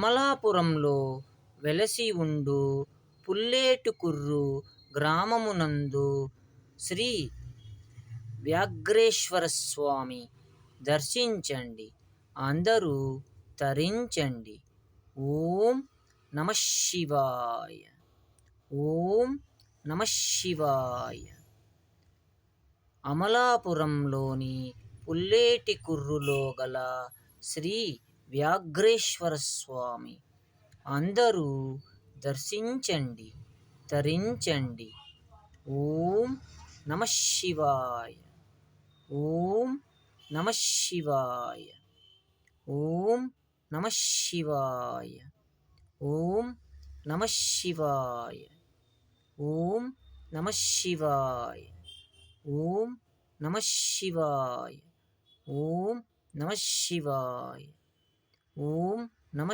అమలాపురంలో వెలసి ఉండు పుల్లేటుకుర్రు గ్రామమునందు శ్రీ వ్యాఘ్రేశ్వర స్వామి దర్శించండి, అందరూ తరించండి. ఓం నమః శివాయ. ఓం నమః శివాయ. అమలాపురంలోని పుల్లేటికుర్రులో గల శ్రీ వ్యాఘ్రేశ్వర స్వామి అందరూ దర్శించండి, తరించండి. ఓం నమః శివాయ. ఓం నమః శివాయ. ఓం నమః శివాయ. ఓం నమః శివాయ. ఓం నమః శివాయ. ఓం నమః శివాయ. ఓం నమః శివాయ. ఓం నమః